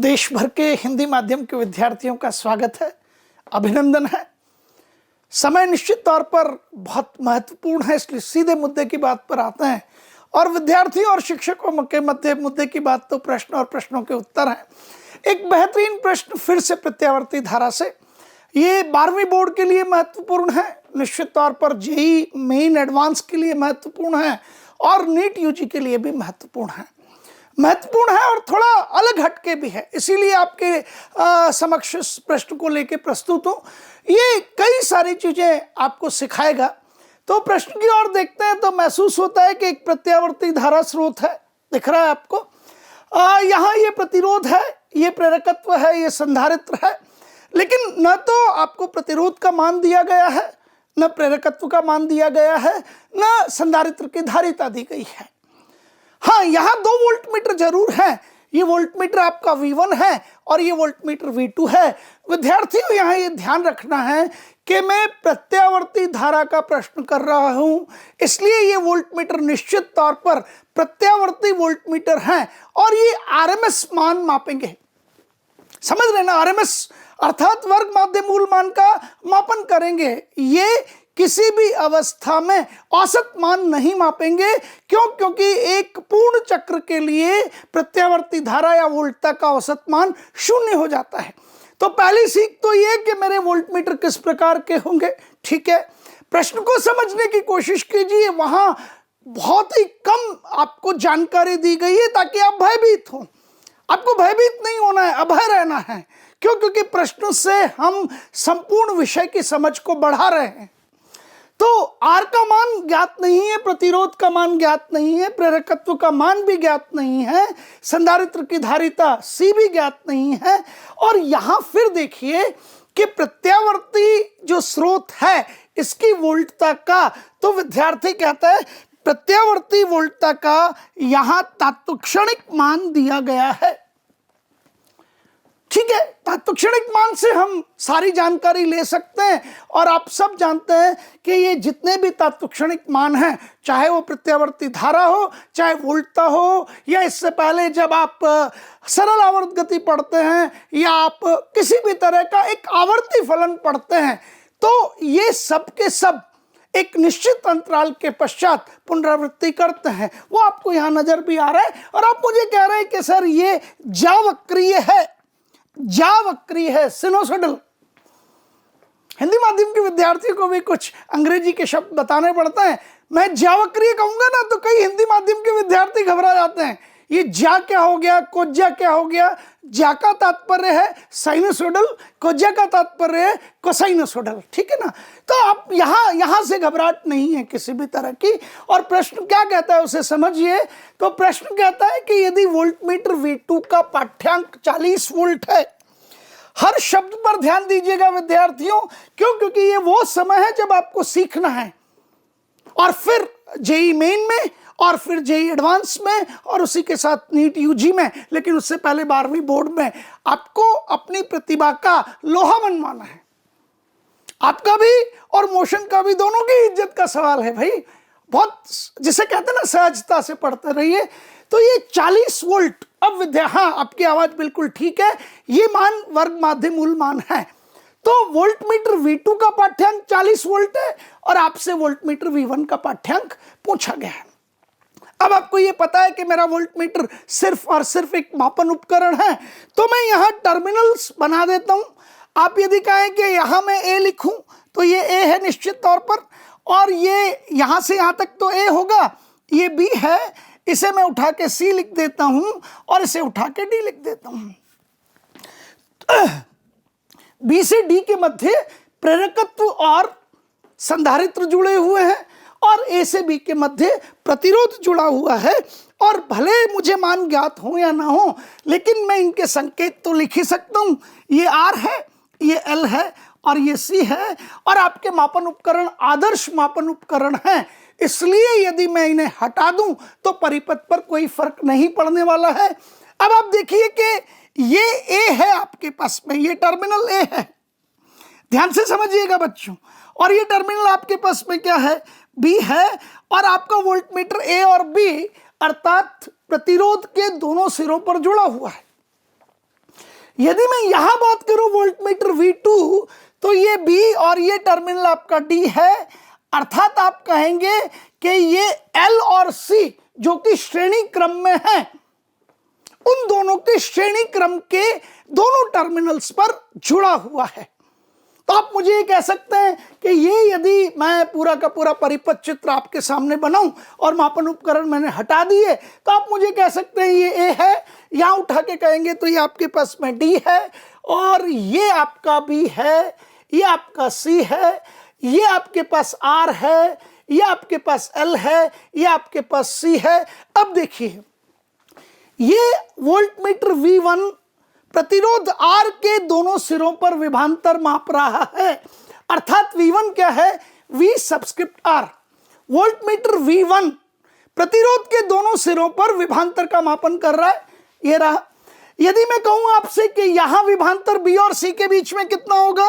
देश भर के हिंदी माध्यम के विद्यार्थियों का स्वागत है, अभिनंदन है। समय निश्चित तौर पर बहुत महत्वपूर्ण है, इसलिए सीधे मुद्दे की बात पर आते हैं। और विद्यार्थियों और शिक्षकों के मध्य मुद्दे की बात तो प्रश्न और प्रश्नों के उत्तर हैं। एक बेहतरीन प्रश्न फिर से प्रत्यावर्ती धारा से, ये 12वीं बोर्ड के लिए महत्वपूर्ण है, निश्चित तौर पर जेईई मेन एडवांस के लिए महत्वपूर्ण है और नीट यूजी के लिए भी महत्वपूर्ण है और थोड़ा अलग हटके भी है, इसीलिए आपके समक्ष इस प्रश्न को लेकर प्रस्तुत हूँ। ये कई सारी चीजें आपको सिखाएगा। तो प्रश्न की ओर देखते हैं तो महसूस होता है कि एक प्रत्यावर्ती धारा स्रोत है, दिख रहा है आपको। यहाँ ये प्रतिरोध है, ये प्रेरकत्व है, ये संधारित्र है, लेकिन न तो आपको प्रतिरोध का मान दिया गया है, न प्रेरकत्व का मान दिया गया है, न संधारित्र की धारिता दी गई है। हाँ, यहाँ 2 वोल्टमीटर जरूर है। ये वोल्टमीटर आपका V1 है और ये वोल्टमीटर V2 है। विद्यार्थियों, यहाँ ये ध्यान रखना है कि मैं प्रत्यावर्ती धारा का प्रश्न कर रहा हूँ, इसलिए ये वोल्टमीटर निश्चित तौर पर प्रत्यावर्ती वोल्टमीटर हैं और ये RMS मान मापेंगे। समझ रहे ना, RMS अर्थात वर्ग माध्य मूल मान का मापन करेंगे। ये किसी भी अवस्था में औसत मान नहीं मापेंगे। क्यों? क्योंकि एक पूर्ण चक्र के लिए प्रत्यावर्ती धारा या वोल्टता का औसत मान 0 हो जाता है। तो पहली सीख तो ये कि मेरे वोल्टमीटर किस प्रकार के होंगे। ठीक है, प्रश्न को समझने की कोशिश कीजिए, वहां बहुत ही कम आपको जानकारी दी गई है ताकि आप भयभीत हो। आपको भयभीत नहीं होना है, अभय रहना है। क्यों? क्योंकि प्रश्न से हम संपूर्ण विषय की समझ को बढ़ा रहे हैं। तो R का मान ज्ञात नहीं है, प्रतिरोध का मान ज्ञात नहीं है, प्रेरकत्व का मान भी ज्ञात नहीं है, संधारित्र की धारिता C भी ज्ञात नहीं है। और यहां फिर देखिए कि प्रत्यावर्ती जो स्रोत है इसकी वोल्टता का, तो विद्यार्थी कहता है प्रत्यावर्ती वोल्टता का यहां तात्क्षणिक मान दिया गया है। ठीक है, तात्क्षणिक मान से हम सारी जानकारी ले सकते हैं और आप सब जानते हैं कि ये जितने भी तात्क्षणिक मान हैं, चाहे वो प्रत्यावर्ती धारा हो, चाहे वोल्टता हो, या इससे पहले जब आप सरल आवर्त गति पढ़ते हैं या आप किसी भी तरह का एक आवर्ती फलन पढ़ते हैं, तो ये सब के सब एक निश्चित अंतराल के पश्चात पुनरावृत्ति करते हैं। वो आपको यहाँ नजर भी आ रहा है। और आप मुझे कह रहे हैं कि सर ये जावक्रीय है, जावक्रीय है, सिनोसोडल। हिंदी माध्यम के विद्यार्थियों को भी कुछ अंग्रेजी के शब्द बताने पड़ते हैं। मैं जावक्रीय कहूंगा ना तो कई हिंदी माध्यम के विद्यार्थी घबरा जाते हैं। ये जा क्या हो गया, कोज्जा क्या हो गया। जा का तात्पर्य है साइनोसोडल, कोज्जा का तात्पर्य है कोसाइनोसोडल। ठीक है ना, तो आप यहां से घबराहट नहीं है किसी भी तरह की। और प्रश्न क्या कहता है उसे समझिए। तो प्रश्न कहता है कि यदि वोल्टमीटर V2 का पाठ्यांक 40 वोल्ट है, हर शब्द पर ध्यान दीजिएगा विद्यार्थियों। क्यों? क्योंकि ये वो समय है जब आपको सीखना है, और फिर जेईई मेन में, और फिर जेईई एडवांस में, और उसी के साथ नीट यूजी में, लेकिन उससे पहले 12वीं बोर्ड में आपको अपनी प्रतिभा का लोहा मनवाना है। आपका भी और मोशन का भी, दोनों की इज्जत का सवाल है भाई। बहुत, जिसे कहते हैं ना, सहजता से पढ़ते रहिए। तो ये 40 वोल्ट, अब हाँ, आपकी आवाज बिल्कुल ठीक है, ये मान वर्ग माध्य मूल मान है। तो वोल्टमीटर V2 का पाठ्यांक 40 वोल्ट है और आपसे वोल्टमीटर V1 का पाठ्यांक पूछा गया है। अब आपको ये पता है कि मेरा वोल्टमीटर सिर्फ और सिर्फ एक मापन उपकरण है, तो मैं यहाँ टर्मिनल्स बना देता हूँ। आप यदि कहें कि यहाँ मैं A लिखूं तो ये A है निश्चित तौर पर, और ये यहाँ से यहाँ तक तो A होगा, ये B है, इसे मैं उठा के C लिख देता हूँ और इसे उठा के D लिख देता हूँ। B से D के मध्य प्रेरकत्व और संधारित्र जुड़े हुए हैं और A से B के मध्य प्रतिरोध जुड़ा हुआ है। और भले मुझे मान ज्ञात हो या ना हो, लेकिन मैं इनके संकेत तो लिख ही सकता हूं। ये R है, ये L है और ये C है। और आपके मापन उपकरण आदर्श मापन उपकरण हैं, इसलिए यदि मैं इन्हें हटा दूं तो परिपथ पर कोई फर्क नहीं पड़ने वाला है। अब आप देखिए कि ये A है आपके पास में, ये टर्मिनल A है, ध्यान से समझिएगा बच्चों। और ये टर्मिनल आपके पास में क्या है, B है। और आपका वोल्टमीटर A और B अर्थात प्रतिरोध के दोनों सिरों पर जुड़ा हुआ है। यदि मैं यहां बात करूं वोल्टमीटर V2, तो ये B और ये टर्मिनल आपका D है, अर्थात आप कहेंगे कि ये L और C जो कि श्रेणी क्रम में है, उन दोनों के श्रेणी क्रम के दोनों टर्मिनल्स पर जुड़ा हुआ है। तो आप मुझे ये कह सकते हैं कि ये यदि मैं पूरा का पूरा परिपथ चित्र आपके सामने बनाऊं और मापन उपकरण मैंने हटा दिए, तो आप मुझे कह सकते हैं ये A है, यहां उठा के कहेंगे तो ये आपके पास में D है, और ये आपका B है, ये आपका C है, ये आपके पास R है, ये आपके पास L है, ये आपके पास C है। अब देखिए, ये वोल्टमीटर V1 प्रतिरोध R के दोनों सिरों पर विभवांतर माप रहा है, अर्थात V1 क्या है, V subscript R। Voltmeter V1 प्रतिरोध के दोनों सिरों पर विभवांतर का मापन कर रहा है, ये रहा। यदि मैं कहूं आपसे कि यहां विभवांतर B और C के बीच में कितना होगा,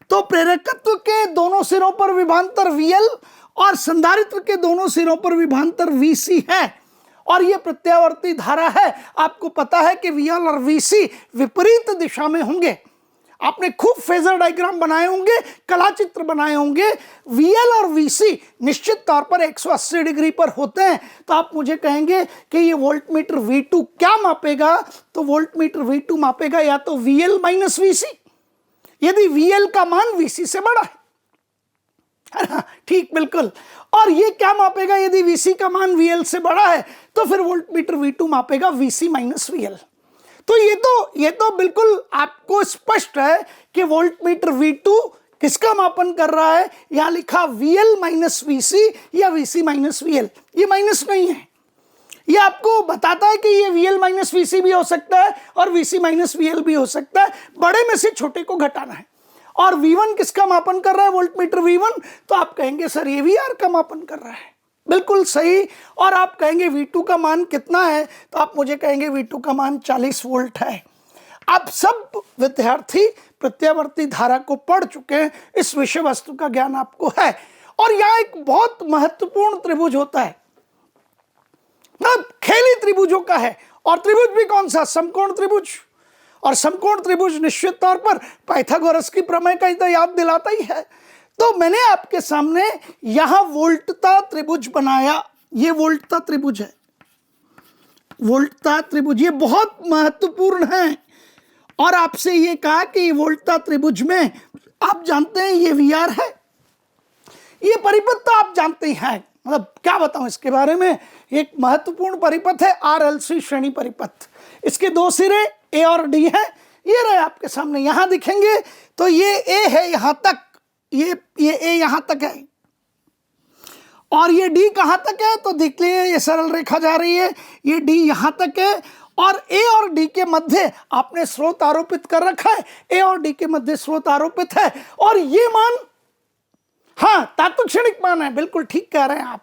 तो प्रेरकत्व के दोनों सिरों पर विभवांतर VL और संधारित्व के दोनों सिरों पर विभवांतर VC है, और ये प्रत्यावर्ती धारा है। आपको पता है कि VL और VC विपरीत दिशा में होंगे। आपने खूब फेजर डायग्राम बनाए होंगे, कला चित्र बनाए होंगे। VL और VC निश्चित तौर पर 180 डिग्री पर होते हैं। तो आप मुझे कहेंगे कि ये वोल्टमीटर V2 क्या मापेगा, तो वोल्टमीटर V2 मापेगा या तो VL माइनस VC, यदि VL का मान VC से बड़ा है ना, ठीक बिल्कुल। और ये क्या मापेगा, यदि VC का मान VL से बड़ा है, तो फिर voltmeter V2 मापेगा VC minus VL। तो ये तो बिल्कुल आपको स्पष्ट है कि वोल्टमीटर V2 किसका मापन कर रहा है। यहां लिखा VL माइनस VC या VC माइनस VL, ये माइनस नहीं है, ये आपको बताता है कि ये VL माइनस VC भी हो सकता है और VC माइनस VL भी हो सकता है। बड़े में से छोटे को घटाना है। और V1 किसका मापन कर रहा है, वोल्टमीटर V1, तो आप कहेंगे सर ये VR का मापन कर रहा है, बिल्कुल सही। और आप कहेंगे V2 का मान कितना है, तो आप मुझे कहेंगे V2 का मान 40 वोल्ट है। आप सब विद्यार्थी प्रत्यावर्ती धारा को पढ़ चुके हैं, इस विषय वस्तु का ज्ञान आपको है। और यहाँ एक बहुत महत्वपूर्ण त्रिभुज होता है, खेल ही त्रिभुजों का है। और त्रिभुज भी कौन सा, समकोण त्रिभुज। और समकोण त्रिभुज निश्चित तौर पर पाइथागोरस की प्रमेय का ही तो याद दिलाता ही है। तो मैंने आपके सामने यहां वोल्टता त्रिभुज बनाया, ये वोल्टता त्रिभुज है, वोल्टता त्रिभुज, ये बहुत महत्वपूर्ण है। और आपसे ये कहा कि ये वोल्टता त्रिभुज में आप जानते हैं ये VR है, ये परिपथ तो आप जानते ही हैं, मतलब क्या बताऊं इसके बारे में। एक महत्वपूर्ण परिपथ है RLC श्रेणी परिपथ, इसके दो सिरे A और D है, ये रहे आपके सामने, यहां दिखेंगे तो ये A है यहां तक, ये A यहां तक है, और ये D कहां तक है, तो देख लिए ये सरल रेखा जा रही है, ये D यहां तक है। और A और D के मध्य आपने स्रोत आरोपित कर रखा है, A और D के मध्य स्रोत आरोपित है, और ये मान हाँ तात्क्षणिक मान है, बिल्कुल ठीक कह रहे हैं आप।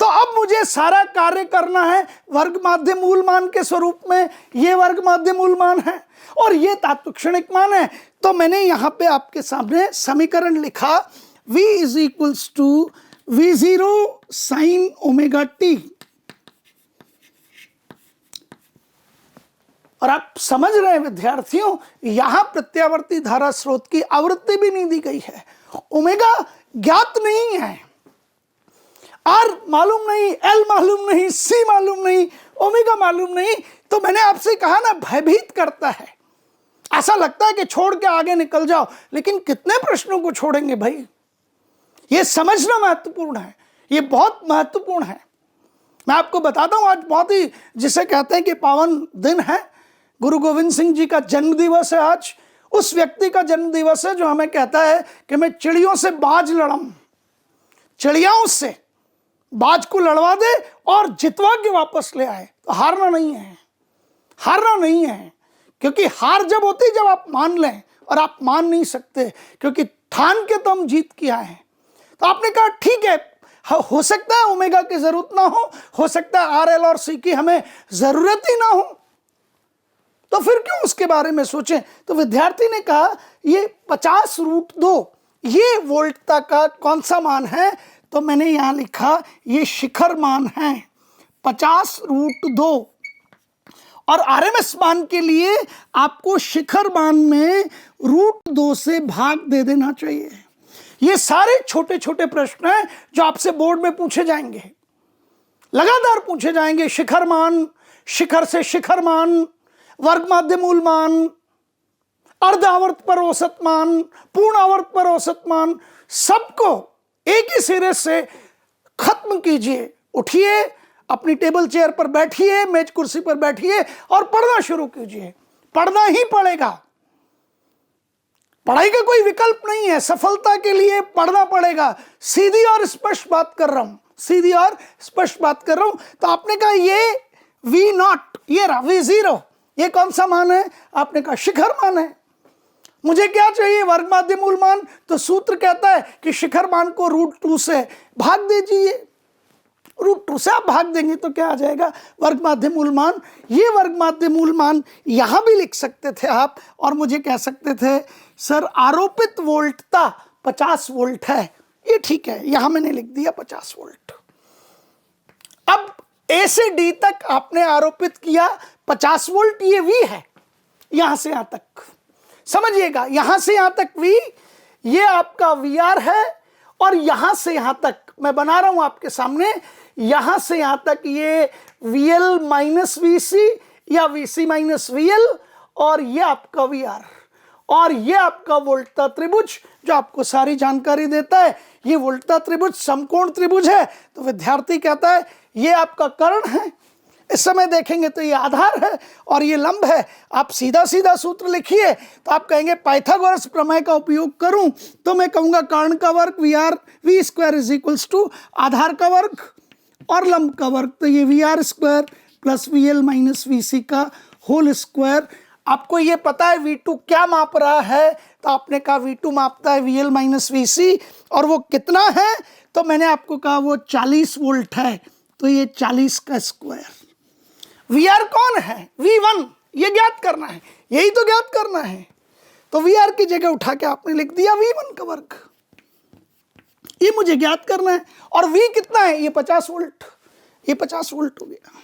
तो अब मुझे सारा कार्य करना है वर्ग माध्य मूल मान के स्वरूप में, ये वर्ग माध्य मूल मान है और ये तात्क्षणिक मान है। तो मैंने यहां पे आपके सामने समीकरण लिखा, V is equals to V0 sine omega t। और आप समझ रहे हैं विद्यार्थियों, यहां प्रत्यावर्ती धारा स्रोत की आवृत्ति भी नहीं दी गई है, ओमेगा ज्ञात नहीं है, R मालूम नहीं, L मालूम नहीं, C मालूम नहीं, ओमेगा मालूम नहीं। तो मैंने आपसे कहा ना, भयभीत करता है, ऐसा लगता है कि छोड़ के आगे निकल जाओ, लेकिन कितने प्रश्नों को छोड़ेंगे भाई, ये समझना महत्वपूर्ण है, ये बहुत महत्वपूर्ण है। मैं आपको बताता हूं, आज बहुत ही जिसे कहते हैं कि पावन दिन है, गुरु गोविंद सिंह जी का जन्म दिवस है। आज उस व्यक्ति का जन्म दिवस है जो हमें कहता है कि मैं चिड़ियों से बाज लड़म, चिड़ियाओं से बाज को लड़वा दे और जितवा के वापस ले आए। तो हारना नहीं है, हारना नहीं है, क्योंकि हार जब होती है जब आप मान लें, और आप मान नहीं सकते, क्योंकि ठान के तो हम जीत के आए हैं। तो आपने कहा ठीक है, हो सकता है ओमेगा की जरूरत ना हो सकता है RL और C की हमें जरूरत ही ना हो, तो फिर क्यों उसके बारे में सोचें। तो विद्यार्थी ने कहा ये 50√2 ये वोल्टता का कौन सा मान है, तो मैंने यहां लिखा ये शिखर मान है 50√2। और आरएमएस मान के लिए आपको शिखर मान में √2 से भाग दे देना चाहिए। ये सारे छोटे छोटे प्रश्न हैं जो आपसे बोर्ड में पूछे जाएंगे, लगातार पूछे जाएंगे। शिखर मान, शिखर से शिखर मान, वर्ग माध्य मूल मान, अर्ध आवर्त पर औसत मान, पूर्ण आवर्त पर औसत मान, सबको एक ही सिरे से खत्म कीजिए। उठिए, अपनी टेबल चेयर पर बैठिए, मेज कुर्सी पर बैठिए और पढ़ना शुरू कीजिए। पढ़ना ही पड़ेगा, पढ़ाई का कोई विकल्प नहीं है। सफलता के लिए पढ़ना पड़ेगा। सीधी और स्पष्ट बात कर रहा हूं, सीधी और स्पष्ट बात कर रहा हूं। तो आपने कहा ये V0, ये रहा V0, ये कौन सा मान है? आपने कहा शिखर मान है। मुझे क्या चाहिए? वर्ग माध्य मूल मान। तो सूत्र कहता है कि शिखर मान को √2 से भाग दीजिए। √2 से आप भाग देंगे तो क्या आ जाएगा? वर्ग माध्य मूल मान। ये वर्ग माध्य मूल मान यहां भी लिख सकते थे आप, और मुझे कह सकते थे सर आरोपित वोल्टता 50 वोल्ट है। ये ठीक है, यहां मैंने लिख दिया 50 वोल्ट। अब ए से डी तक आपने आरोपित किया 50 वोल्ट, ये V है। यहां से यहां तक समझिएगा, यहां से यहां तक V, ये आपका VR है। और यहां से यहां तक मैं बना रहा हूं आपके सामने, यहां से यहां तक ये VL माइनस VC या VC माइनस VL, और ये आपका VR, और ये आपका वोल्टता त्रिभुज जो आपको सारी जानकारी देता है। ये वोल्टता त्रिभुज समकोण त्रिभुज है। तो विद्यार्थी कहता है ये आपका कर्ण है, इस समय देखेंगे तो ये आधार है और ये लंब है। आप सीधा सीधा सूत्र लिखिए तो आप कहेंगे पाइथागोरस प्रमेय का उपयोग करूं तो मैं कहूंगा कर्ण का वर्ग V² = आधार का वर्ग और लंब का वर्ग। तो ये VR² + VL - VC का होल स्क्वायर। आपको ये पता है V2 क्या माप रहा है? तो आपने कहा V2 मापता है VL - VC, और वो कितना है? तो मैंने आपको कहा वो 40 वोल्ट है। तो ये 40 का स्क्वायर। VR कौन है? V1, ये ज्ञात करना है, यही तो ज्ञात करना है। तो VR की जगह उठा के आपने लिख दिया V1 का वर्ग, ये मुझे ज्ञात करना है। और V कितना है? ये 50 वोल्ट, ये 50 वोल्ट हो गया।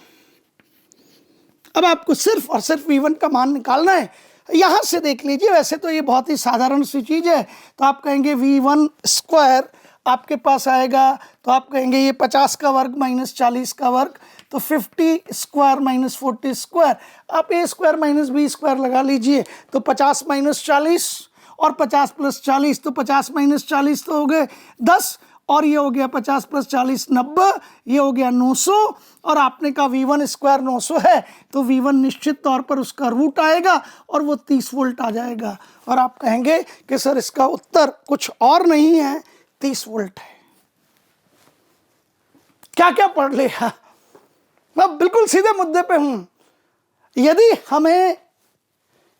अब आपको सिर्फ और सिर्फ V1 का मान निकालना है। यहां से देख लीजिए, वैसे तो ये बहुत ही साधारण सी चीज है। तो आप कहेंगे V1² आपके पास आएगा, तो आप कहेंगे ये 50 का वर्ग - 40 का वर्ग, तो 50² - 40²। आप A² - B² लगा लीजिए, तो 50 - 40 और 50 + 40, तो 50 - 40 तो हो गए 10, और ये हो गया 50 + 40 90, ये हो गया 900। और आपने कहा V1² 900 है, तो V1 निश्चित तौर पर उसका रूट आएगा और वो 30 वोल्ट आ जाएगा। और आप कहेंगे कि सर इसका उत्तर कुछ और नहीं है, 30 वोल्ट है। क्या क्या पढ़ लिया? मैं बिल्कुल सीधे मुद्दे पे हूं। यदि हमें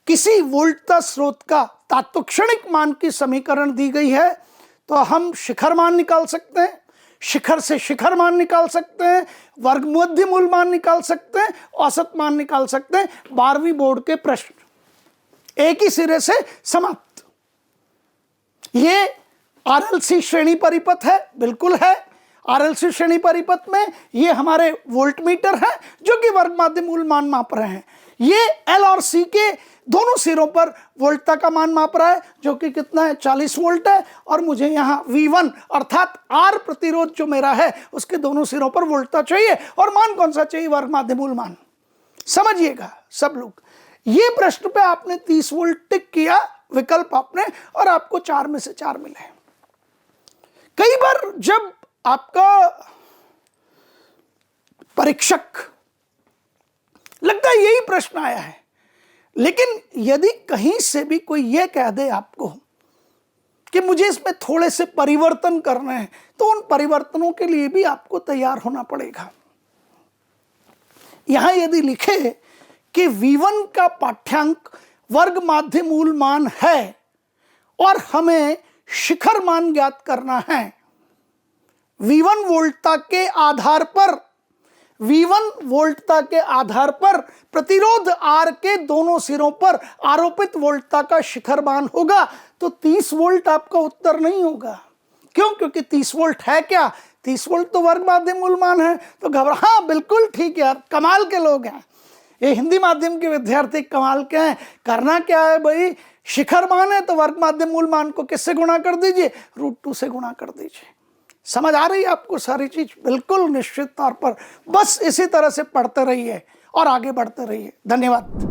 किसी वोल्टता स्रोत का तात्क्षणिक मान की समीकरण दी गई है तो हम शिखर मान निकाल सकते हैं, शिखर से शिखर मान निकाल सकते हैं, वर्ग मध्य मूल मान निकाल सकते हैं, औसत मान निकाल सकते हैं। 12वीं बोर्ड के प्रश्न एक ही सिरे से समाप्त। ये RLC श्रेणी परिपथ है, बिल्कुल है। RLC श्रेणी परिपथ में ये हमारे वोल्ट मीटर है जो कि वर्ग माध्य मूल मान माप रहे हैं। ये L और C के दोनों सिरों पर वोल्टता का मान माप रहा है जो कि कितना है? 40 वोल्ट है। और मुझे यहाँ V1 अर्थात R प्रतिरोध जो मेरा है उसके दोनों सिरों पर वोल्टता चाहिए। और मान कौन सा चाहिए? वर्ग माध्य मूल मान। समझिएगा सब लोग, ये प्रश्न पे आपने 30 वोल्ट टिक किया विकल्प आपने, और आपको 4 में से 4 मिले। कई बार जब आपका परीक्षक लगता है यही प्रश्न आया है, लेकिन यदि कहीं से भी कोई यह कह दे आपको कि मुझे इसमें थोड़े से परिवर्तन करने हैं, तो उन परिवर्तनों के लिए भी आपको तैयार होना पड़ेगा। यहां यदि लिखे कि V1 का पाठ्यांक वर्ग माध्य मूल मान है और हमें शिखर मान ज्ञात करना है, V1 वोल्टता के आधार पर, V1 वोल्टता के आधार पर प्रतिरोध R के दोनों सिरों पर आरोपित वोल्टता का शिखर मान होगा, तो 30 वोल्ट आपका उत्तर नहीं होगा। क्यों? क्योंकि 30 वोल्ट है क्या? 30 वोल्ट तो वर्ग माध्य मूल मान है। तो घबरा, हाँ बिल्कुल ठीक यार, कमाल के लोग हैं। ये हिंदी माध्यम के विद्यार्थी कमाल के हैं। करना क्या है भाई, शिखर मान है तो वर्ग माध्यम मूल मान को किससे गुणा कर दीजिए, √2 से गुणा कर दीजिए। समझ आ रही है आपको सारी चीज? बिल्कुल निश्चित तौर पर बस इसी तरह से पढ़ते रहिए और आगे बढ़ते रहिए। धन्यवाद।